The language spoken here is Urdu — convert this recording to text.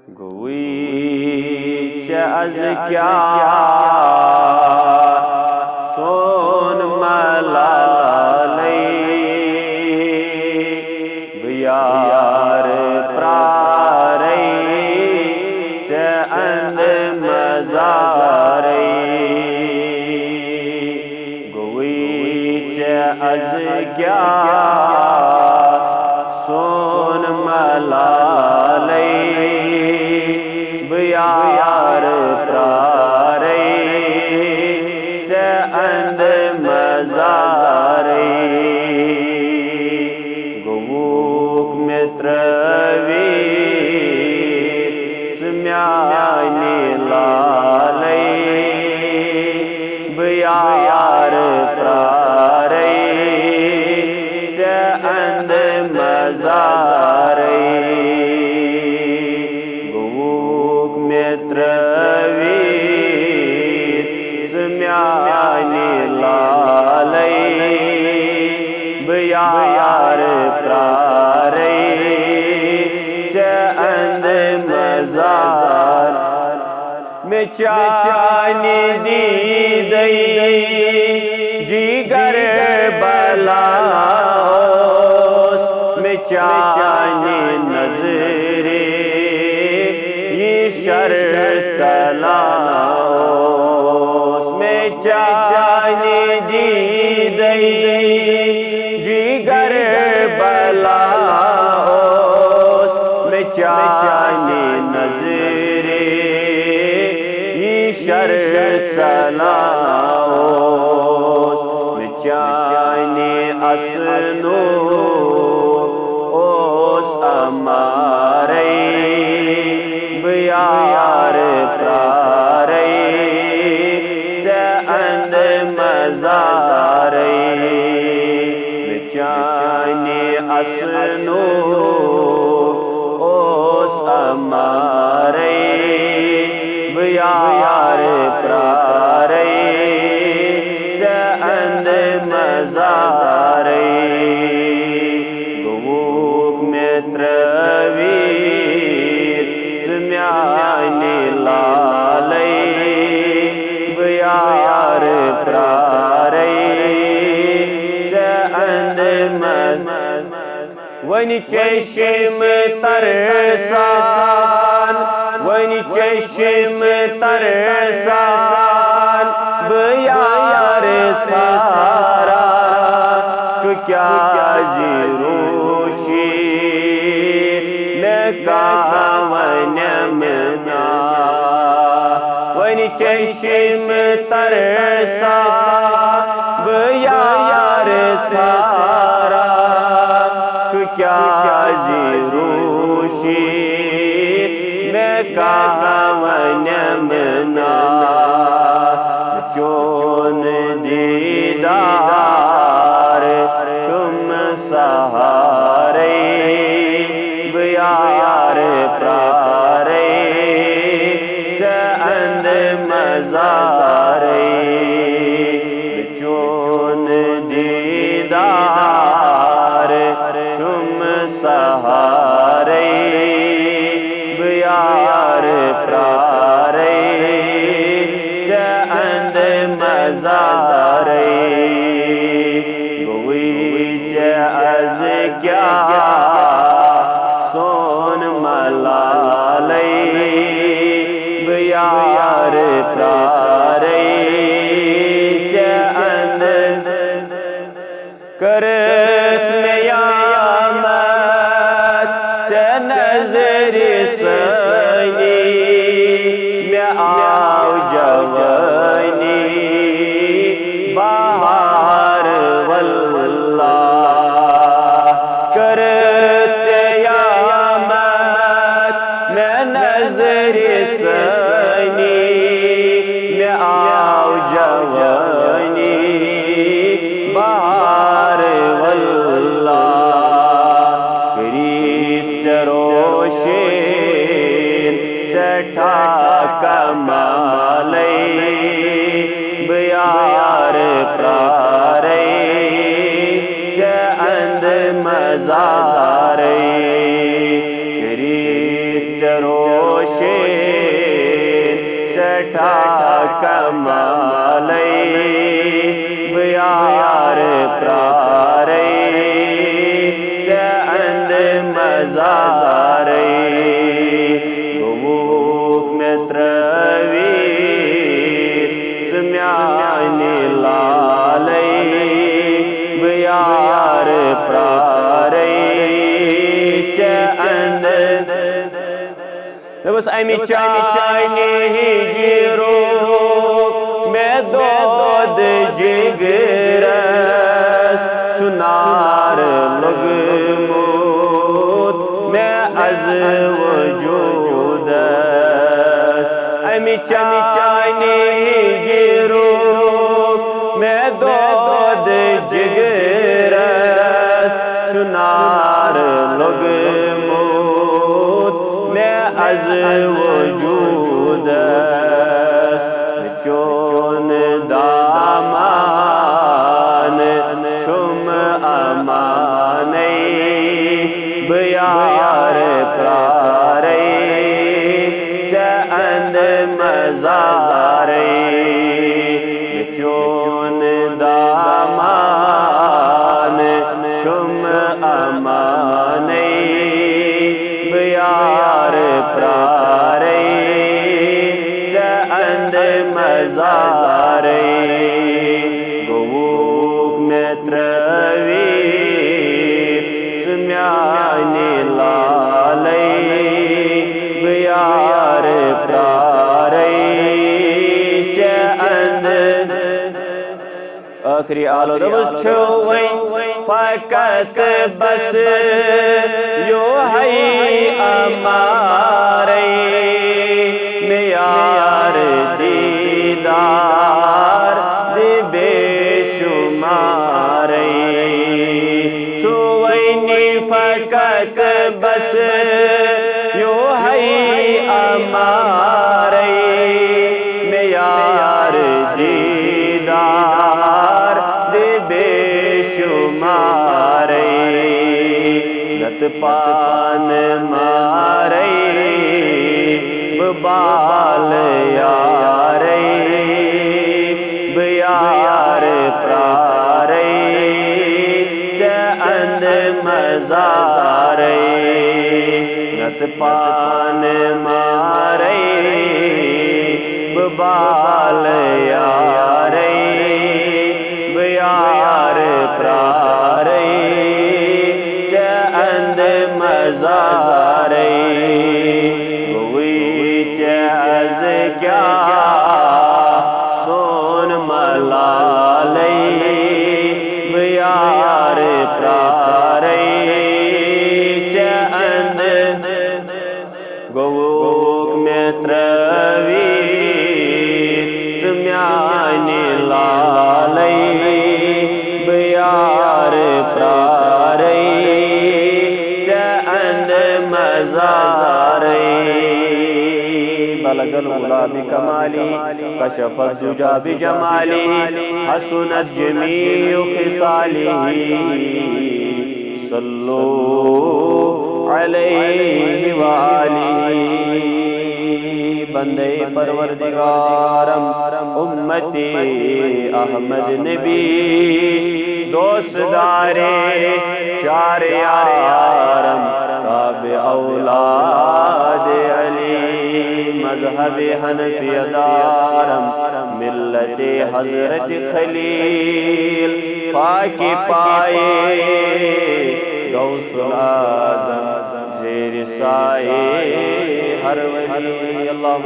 گویی چه از کیا سون ملالی بیار پراری چه اند مزاری گویی چه از کیا سون ملالی بیار پراری چه اند مزاری گوک متروی زمیانی لالی بیار پراری چه اند مزاری گوک متروی زمیانی لالی بیار پراری چه اند مزار مچانی دیدی جگر بلاس مچانی نظری یہ شر سلاس مچانی دیدی جگر بلاس مچانی نظری شر سلاس مچانی اسنو اوس اماری بیار پراری چه اند مزاری مچانی اسنو اوس اماری بیار پراری چه اند مزاری گوک متروی زمیانی لالی بیار پراری چه اند ونی چشم ترسان ونی چشم ترسان بیار ژھارا چکیا زیروشی میں ونمنا ونی چشم ترسان بیار ژھارا چکیا زیروشی میں ونمنا چون دیدار چم سہاری بیار پراری چه اند مزاری چون دیدار چم سہاری بیار پراری چه اند مزاری گویی چه از کیا سون ملالی بیار پراری چه اند کرت میامت چه نظری سنی میں آو جوانی بہار واللہ کرت یامت میں نظری سنی میں آو جوانی بہار واللہ قریب روشن سٹھا کمالی بیار پراری چه اند مزاری قریب جروشین سٹھا کمالی بیار پراری چند مزاری گووک میں ترویر زمیانی لالی بیار پراری چند بس امی چاینی جیروک میں دود جگرس چنار لگمود میں از وجودس امی چاینی جیروک میں دود جگرس چنار لگمود میں از وجودس چون دامان شم امانی بیار پراری چند مزاری چون دامان شم امانی بیار پراری چند مزاری گووک میں ترویر زمیانی لالی بیار پراری چند آخری آلو دبس چھوئیں فقط بس یو ہے اماری میار دیدار دی بے شماری چھوئنی فقط بس یو ہے اماری میار دیدار دی بے شماری نت پان ماری ببال یاری بیار پراری چند مزاری نت پان ماری ببال یاری بیار پراری چند مزاری کیا سون ملالی بیار پراری چند گووک میں ترویر زمیانی لالی بیار پراری چند مزاری بلغ العلا بکمالی کشف الدجى بجمالی حسنت جمیع خصالی صلو علیہ وآلہ بندے پروردگارم امتی احمد نبی دوست دارے چار یارم تابع اولاد علی مذہب حنفی دارم ملت حضرت خلیل پاک پائے غوث العظم زیر سائے ہر ولی اللہ